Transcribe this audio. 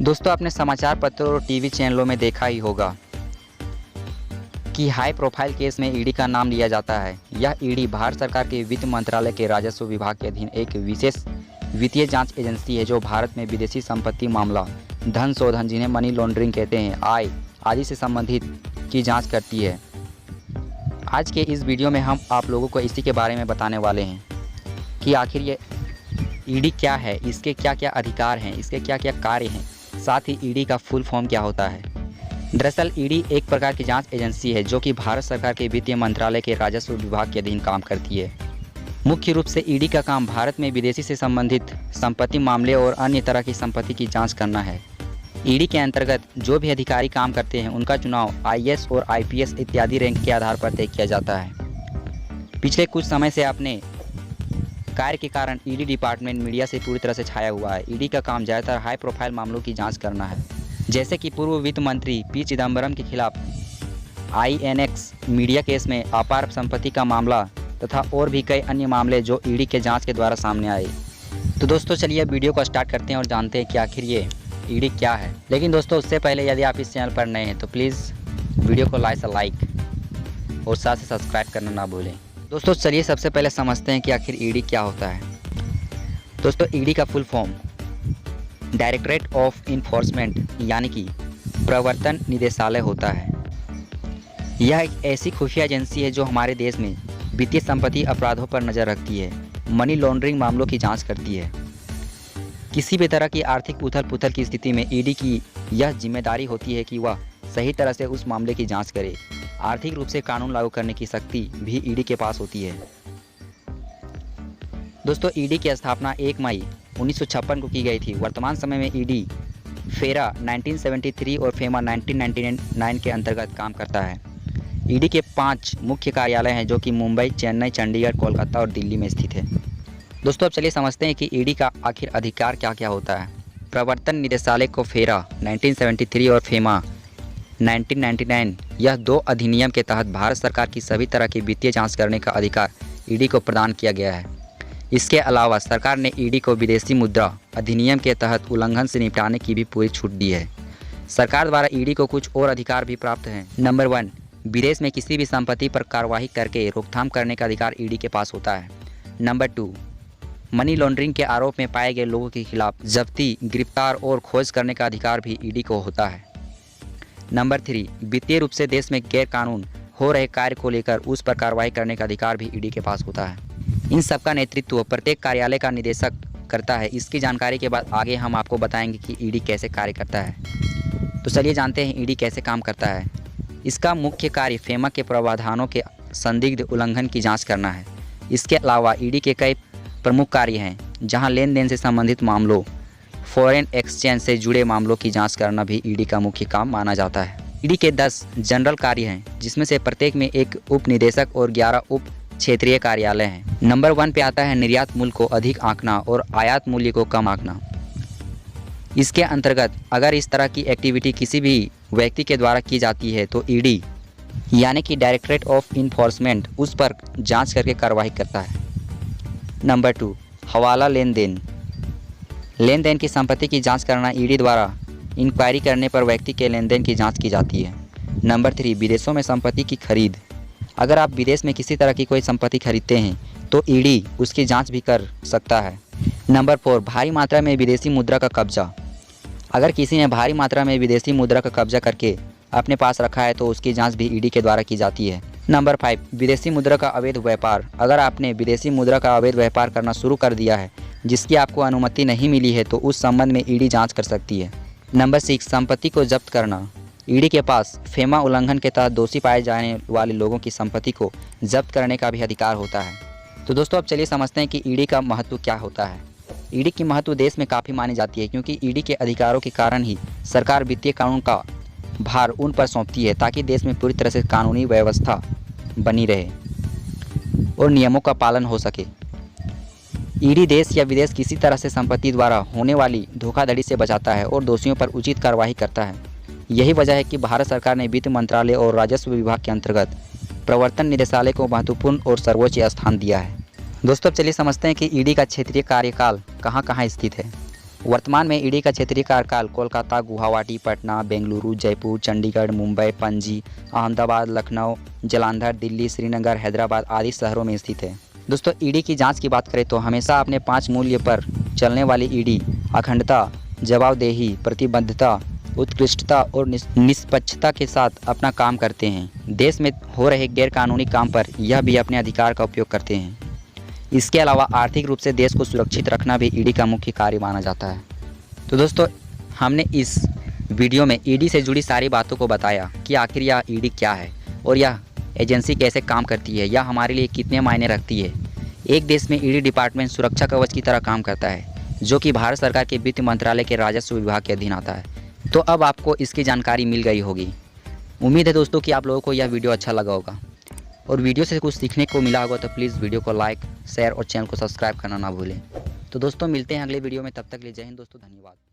दोस्तों, आपने समाचार पत्रों और टीवी चैनलों में देखा ही होगा कि हाई प्रोफाइल केस में ईडी का नाम लिया जाता है। यह ईडी भारत सरकार के वित्त मंत्रालय के राजस्व विभाग के अधीन एक विशेष वित्तीय जांच एजेंसी है जो भारत में विदेशी संपत्ति मामला, धन शोधन जिन्हें मनी लॉन्ड्रिंग कहते हैं, आय आदि से संबंधित की जांच करती है। आज के इस वीडियो में हम आप लोगों को इसी के बारे में बताने वाले हैं कि आखिर ये ईडी क्या है, इसके क्या क्या अधिकार हैं, इसके क्या क्या कार्य हैं, साथ ही ईडी का फुल फॉर्म क्या होता है। दरअसल ईडी एक प्रकार की जांच एजेंसी है जो कि भारत सरकार के वित्तीय मंत्रालय के राजस्व विभाग के अधीन काम करती है। मुख्य रूप से ईडी का काम भारत में विदेशी से संबंधित संपत्ति मामले और अन्य तरह की संपत्ति की जांच करना है। ईडी के अंतर्गत जो भी अधिकारी काम करते हैं उनका चुनाव आईएएस और आईपीएस इत्यादि रैंक के आधार पर तय किया जाता है। पिछले कुछ समय से अपने कार्य के कारण ईडी डिपार्टमेंट मीडिया से पूरी तरह से छाया हुआ है। ईडी का काम ज़्यादातर हाई प्रोफाइल मामलों की जांच करना है, जैसे कि पूर्व वित्त मंत्री पी चिदम्बरम के खिलाफ आईएनएक्स मीडिया केस में अपार संपत्ति का मामला तथा और भी कई अन्य मामले जो ईडी के जांच के द्वारा सामने आए। तो दोस्तों, चलिए वीडियो को स्टार्ट करते हैं और जानते हैं कि आखिर ये ईडी क्या है। लेकिन दोस्तों, उससे पहले यदि आप इस चैनल पर नए हैं तो प्लीज़ वीडियो को लाइक और साथ ही सब्सक्राइब करना ना भूलें। दोस्तों, चलिए सबसे पहले समझते हैं कि आखिर ईडी क्या होता है। दोस्तों, ईडी का full form directorate of enforcement यानी कि प्रवर्तन निदेशालय होता है। यह एक ऐसी खुफिया एजेंसी है जो हमारे देश में वित्तीय संपत्ति अपराधों पर नज़र रखती है, मनी लॉन्ड्रिंग मामलों की जांच करती है। किसी भी तरह की आर्थिक उथल पुथल की स्थिति में ईडी की यह जिम्मेदारी होती है कि वह सही तरह से उस मामले की जांच करे। आर्थिक रूप से कानून लागू करने की शक्ति भी ईडी के पास होती है। दोस्तों, ईडी की स्थापना 1 मई 1956 को की गई थी। वर्तमान समय में ईडी फेरा 1973 और फेमा 1999 के अंतर्गत काम करता है। ईडी के 5 मुख्य कार्यालय हैं जो कि मुंबई, चेन्नई, चंडीगढ़, कोलकाता और दिल्ली में स्थित है। दोस्तों, अब चलिए समझते हैं कि ईडी का आखिर अधिकार क्या क्या होता है। प्रवर्तन निदेशालय को फेरा 1973 और फेमा 1999 यह 2 अधिनियम के तहत भारत सरकार की सभी तरह की वित्तीय जांच करने का अधिकार ईडी को प्रदान किया गया है। इसके अलावा सरकार ने ईडी को विदेशी मुद्रा अधिनियम के तहत उल्लंघन से निपटाने की भी पूरी छूट दी है। सरकार द्वारा ईडी को कुछ और अधिकार भी प्राप्त हैं। नंबर 1, विदेश में किसी भी संपत्ति पर कार्रवाई करके रोकथाम करने का अधिकार ईडी के पास होता है। नंबर 2, मनी लॉन्ड्रिंग के आरोप में पाए गए लोगों के खिलाफ जब्ती, गिरफ्तार और खोज करने का अधिकार भी ईडी को होता है। नंबर 3, वित्तीय रूप से देश में गैर कानून हो रहे कार्य को लेकर उस पर कार्रवाई करने का अधिकार भी ईडी के पास होता है। इन सब का नेतृत्व प्रत्येक कार्यालय का निदेशक करता है। इसकी जानकारी के बाद आगे हम आपको बताएंगे कि ईडी कैसे कार्य करता है। तो चलिए जानते हैं ईडी कैसे काम करता है। इसका मुख्य कार्य फेमा के प्रावधानों के संदिग्ध उल्लंघन की जाँच करना है। इसके अलावा ईडी के कई प्रमुख कार्य हैं, जहाँ लेन देन से संबंधित मामलों, फॉरेन एक्सचेंज से जुड़े मामलों की जांच करना भी ईडी का मुख्य काम माना जाता है। ईडी के 10 जनरल कार्य हैं, जिसमें से प्रत्येक में एक उप निदेशक और 11 उप क्षेत्रीय कार्यालय हैं। नंबर 1 पे आता है निर्यात मूल्य को अधिक आंकना और आयात मूल्य को कम आंकना। इसके अंतर्गत अगर इस तरह की एक्टिविटी किसी भी व्यक्ति के द्वारा की जाती है तो ईडी यानी कि डायरेक्टरेट ऑफ इन्फोर्समेंट उस पर जाँच करके कार्रवाई करता है। नंबर 2, हवाला लेन देन की संपत्ति की जांच करना। ईडी द्वारा इंक्वायरी करने पर व्यक्ति के लेन देन की जांच की जाती है। नंबर 3, विदेशों में संपत्ति की खरीद। अगर आप विदेश में किसी तरह की कोई संपत्ति खरीदते हैं तो ईडी उसकी जांच भी कर सकता है। नंबर 4, भारी मात्रा में विदेशी मुद्रा का कब्जा। अगर किसी ने भारी मात्रा में विदेशी मुद्रा का कब्जा करके अपने पास रखा है तो उसकी जाँच भी ईडी के द्वारा की जाती है। नंबर 5, विदेशी मुद्रा का अवैध व्यापार। अगर आपने विदेशी मुद्रा का अवैध व्यापार करना शुरू कर दिया है जिसकी आपको अनुमति नहीं मिली है तो उस संबंध में ईडी जांच कर सकती है। नंबर 6, संपत्ति को जब्त करना। ईडी के पास फेमा उल्लंघन के तहत दोषी पाए जाने वाले लोगों की संपत्ति को जब्त करने का भी अधिकार होता है। तो दोस्तों, अब चलिए समझते हैं कि ईडी का महत्व क्या होता है। ईडी की महत्व देश में काफ़ी मानी जाती है क्योंकि ईडी के अधिकारों के कारण ही सरकार वित्तीय कानून का भार उन पर सौंपती है ताकि देश में पूरी तरह से कानूनी व्यवस्था बनी रहे और नियमों का पालन हो सके। ईडी देश या विदेश किसी तरह से संपत्ति द्वारा होने वाली धोखाधड़ी से बचाता है और दोषियों पर उचित कार्रवाई करता है। यही वजह है कि भारत सरकार ने वित्त मंत्रालय और राजस्व विभाग के अंतर्गत प्रवर्तन निदेशालय को महत्वपूर्ण और सर्वोच्च स्थान दिया है। दोस्तों, अब चलिए समझते हैं कि ईडी का क्षेत्रीय कार्यकाल कहाँ कहाँ स्थित है। वर्तमान में ईडी का क्षेत्रीय कार्यकाल कोलकाता, गुवाहाटी, पटना, बेंगलुरु, जयपुर, चंडीगढ़, मुंबई, पणजी, अहमदाबाद, लखनऊ, जालंधर, दिल्ली, श्रीनगर, हैदराबाद आदि शहरों में स्थित है। दोस्तों, ईडी की जांच की बात करें तो हमेशा अपने 5 मूल्य पर चलने वाली ईडी अखंडता, जवाबदेही, प्रतिबद्धता, उत्कृष्टता और निष्पक्षता के साथ अपना काम करते हैं। देश में हो रहे गैरकानूनी काम पर यह भी अपने अधिकार का उपयोग करते हैं। इसके अलावा आर्थिक रूप से देश को सुरक्षित रखना भी ईडी का मुख्य कार्य माना जाता है। तो दोस्तों, हमने इस वीडियो में ईडी से जुड़ी सारी बातों को बताया कि आखिर यह ईडी क्या है और यह एजेंसी कैसे काम करती है, यह हमारे लिए कितने मायने रखती है। एक देश में ईडी डिपार्टमेंट सुरक्षा कवच की तरह काम करता है, जो कि भारत सरकार के वित्त मंत्रालय के राजस्व विभाग के अधीन आता है। तो अब आपको इसकी जानकारी मिल गई होगी। उम्मीद है दोस्तों कि आप लोगों को यह वीडियो अच्छा लगा होगा और वीडियो से कुछ सीखने को मिला होगा। तो प्लीज़ वीडियो को लाइक, शेयर और चैनल को सब्सक्राइब करना ना भूलें। तो दोस्तों, मिलते हैं अगले वीडियो में। तब तक के लिए जय हिंद दोस्तों, धन्यवाद।